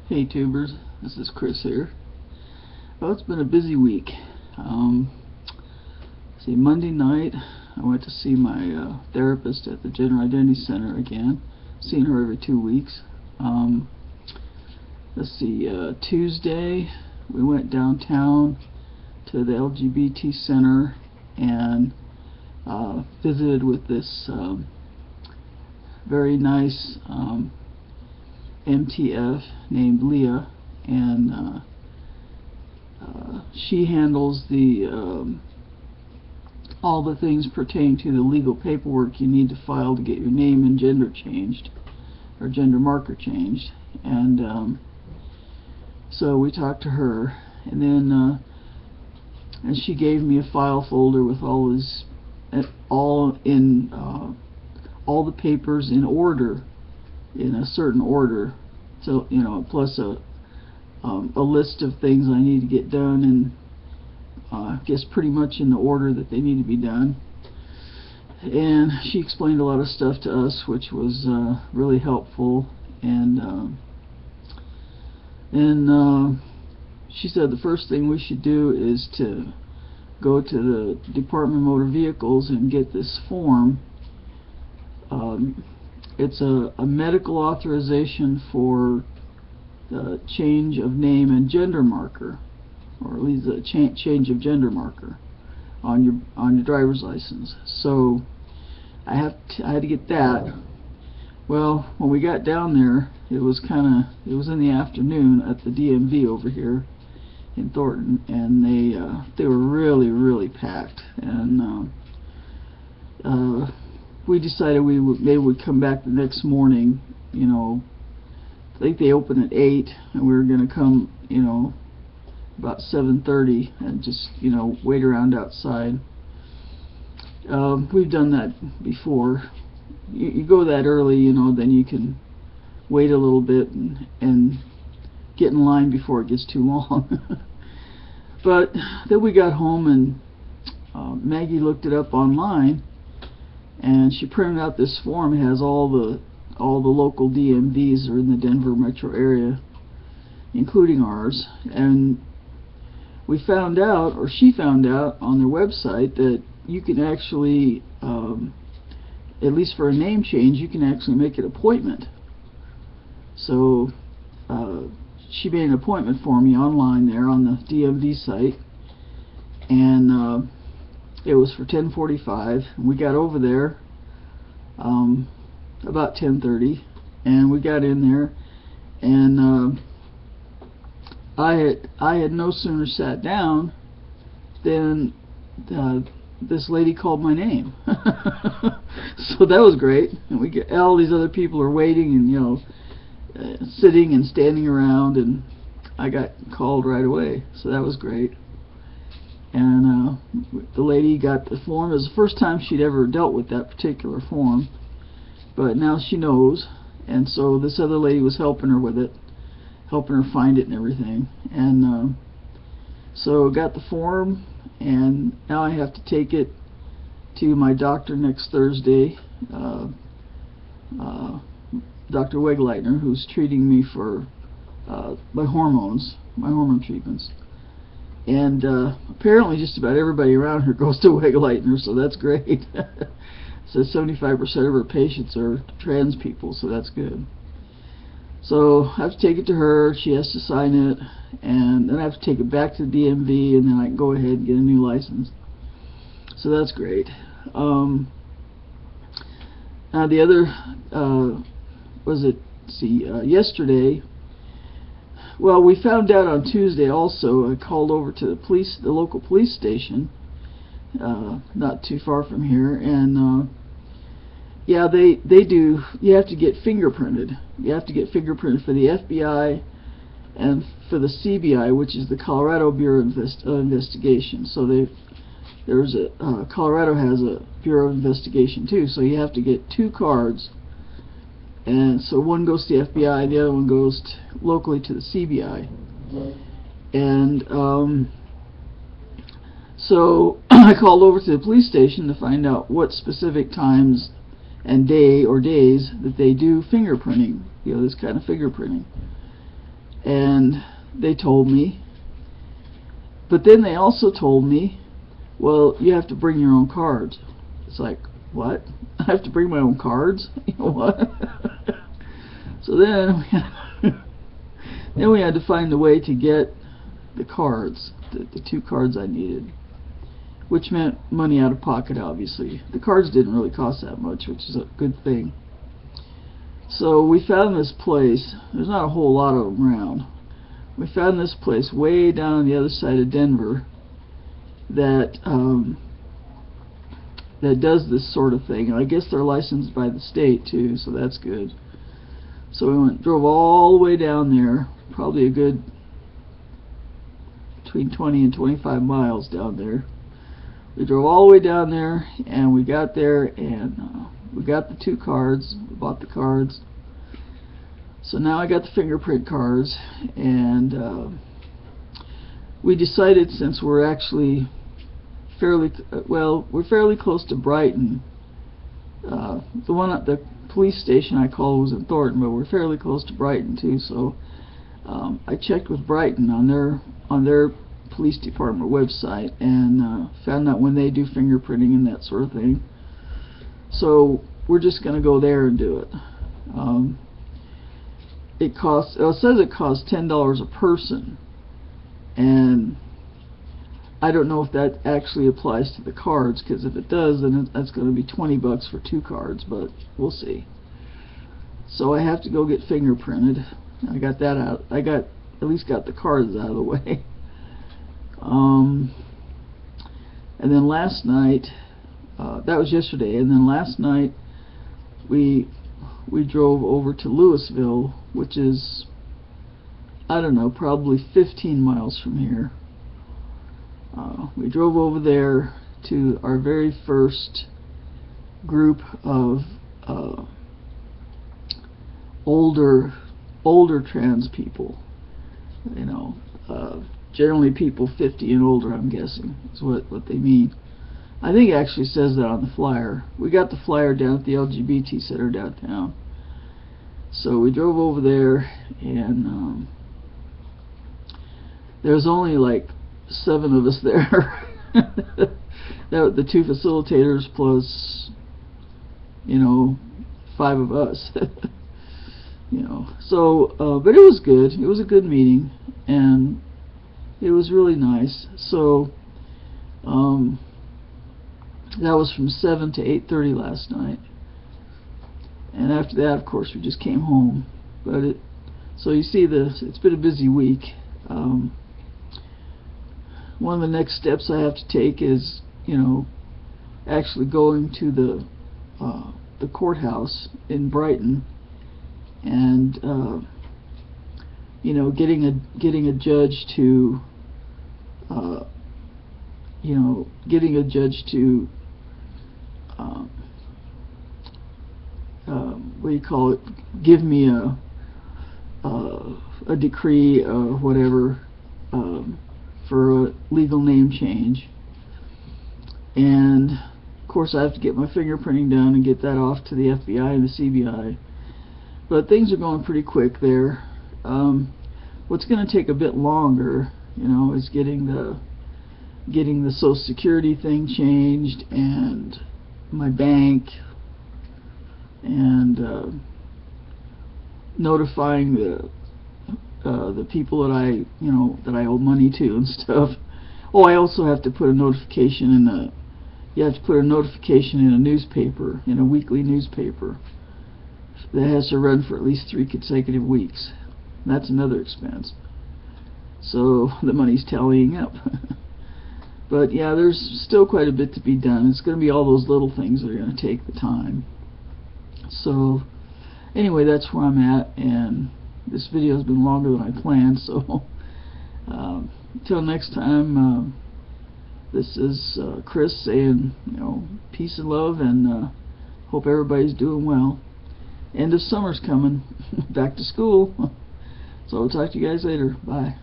Hey tubers, this is Chris here. Well, it's been a busy week. Monday night I went to see my therapist at the Gender Identity Center again. Seeing her every 2 weeks. Tuesday we went downtown to the LGBT Center and visited with this very nice MTF named Leah, and she handles all the things pertaining to the legal paperwork you need to file to get your name and gender changed, or gender marker changed. And so we talked to her, and then and she gave me a file folder with all the papers in order, in a certain order, so plus a list of things I need to get done, and I guess pretty much in the order that they need to be done. And she explained a lot of stuff to us, which was really helpful. And she said the first thing we should do is to go to the Department of Motor Vehicles and get this form. It's a medical authorization for the change of name and gender marker, or at least a change of gender marker on your driver's license. So I had to get that. Well, when we got down there, it was in the afternoon at the DMV over here in Thornton, and they were really packed. And we decided maybe we'd come back the next morning. I think they open at 8, and we were going to come, about 7:30, and just, wait around outside. We've done that before. You go that early, then you can wait a little bit and get in line before it gets too long. But then we got home, and Maggie looked it up online, and she printed out this form. It has all the local DMVs are in the Denver metro area, including ours. And we found out, or she found out on their website, that you can actually, at least for a name change, you can actually make an appointment. So she made an appointment for me online there on the DMV site, and it was for 10:45. We got over there about 10:30, and we got in there, and I had no sooner sat down than this lady called my name. So that was great. And we get all these other people are waiting and sitting and standing around, and I got called right away. So that was great. And the lady got the form. It was the first time she'd ever dealt with that particular form, but now she knows. And so this other lady was helping her with it, helping her find it and everything. And so got the form, and now I have to take it to my doctor next Thursday, Dr. Wegleitner, who's treating me for my hormone treatments. And apparently just about everybody around her goes to Wegleitner, so that's great. So 75% of her patients are trans people, so that's good. So I have to take it to her, she has to sign it, and then I have to take it back to the DMV, and then I can go ahead and get a new license. So that's great. Now the other, yesterday, well, we found out on Tuesday also. I called over to the local police station, not too far from here, and yeah, they do. You have to get fingerprinted. You have to get fingerprinted for the FBI and for the CBI, which is the Colorado Bureau of Investigation. So Colorado has a Bureau of Investigation too. So you have to get 2 cards, and so one goes to the FBI, the other one goes locally to the CBI. And so I called over to the police station to find out what specific times and days that they do fingerprinting, this kind of fingerprinting. And they told me, but then they also told me, well, you have to bring your own cards. It's like, what? I have to bring my own cards? You know what? So then we had to find a way to get the cards, the 2 cards I needed, which meant money out of pocket, obviously. The cards didn't really cost that much, which is a good thing. So we found this place. There's not a whole lot of them around. We found this place way down on the other side of Denver that that does this sort of thing. And I guess they're licensed by the state too, so that's good. So we drove all the way down there, probably a good between 20 and 25 miles down there. We drove all the way down there, and we got there, and we got the 2 cards. We bought the cards. So now I got the fingerprint cards, and we decided, since we're actually fairly we're fairly close to Brighton. The one at the police station I called was in Thornton, but we're fairly close to Brighton too. So I checked with Brighton on their police department website, and found out when they do fingerprinting and that sort of thing. So we're just going to go there and do it. It says it costs $10 a person, and I don't know if that actually applies to the cards, because if it does, then that's going to be $20 for 2 cards, but we'll see. So I have to go get fingerprinted. I got that out. I at least got the cards out of the way. And then last night, that was yesterday, and then last night we drove over to Louisville, which is, I don't know, probably 15 miles from here. We drove over there to our very first group of older trans people. You know, generally people 50 and older, I'm guessing, is what they mean. I think it actually says that on the flyer. We got the flyer down at the LGBT Center downtown. So we drove over there, and there's only like 7 of us there. The 2 facilitators plus, 5 of us. So but it was good. It was a good meeting, and it was really nice. So that was from 7 to 8:30 last night, and after that, of course, we just came home. But so you see, it's been a busy week. One of the next steps I have to take is, actually going to the courthouse in Brighton, and getting a judge to what do you call it? Give me a decree or whatever for a legal name change. And of course I have to get my fingerprinting done and get that off to the FBI and the CBI. But things are going pretty quick there. What's going to take a bit longer, is getting the Social Security thing changed, and my bank, and notifying the people that I owe money to and stuff. Oh, I also have to put a notification in you have to put a notification in a newspaper, in a weekly newspaper, that has to run for at least 3 consecutive weeks. That's another expense. So the money's tallying up. But yeah, there's still quite a bit to be done. It's going to be all those little things that are going to take the time. So anyway, that's where I'm at, and this video has been longer than I planned. So until next time, this is Chris saying, peace and love, and hope everybody's doing well. End of summer's coming. Back to school. So I'll talk to you guys later. Bye.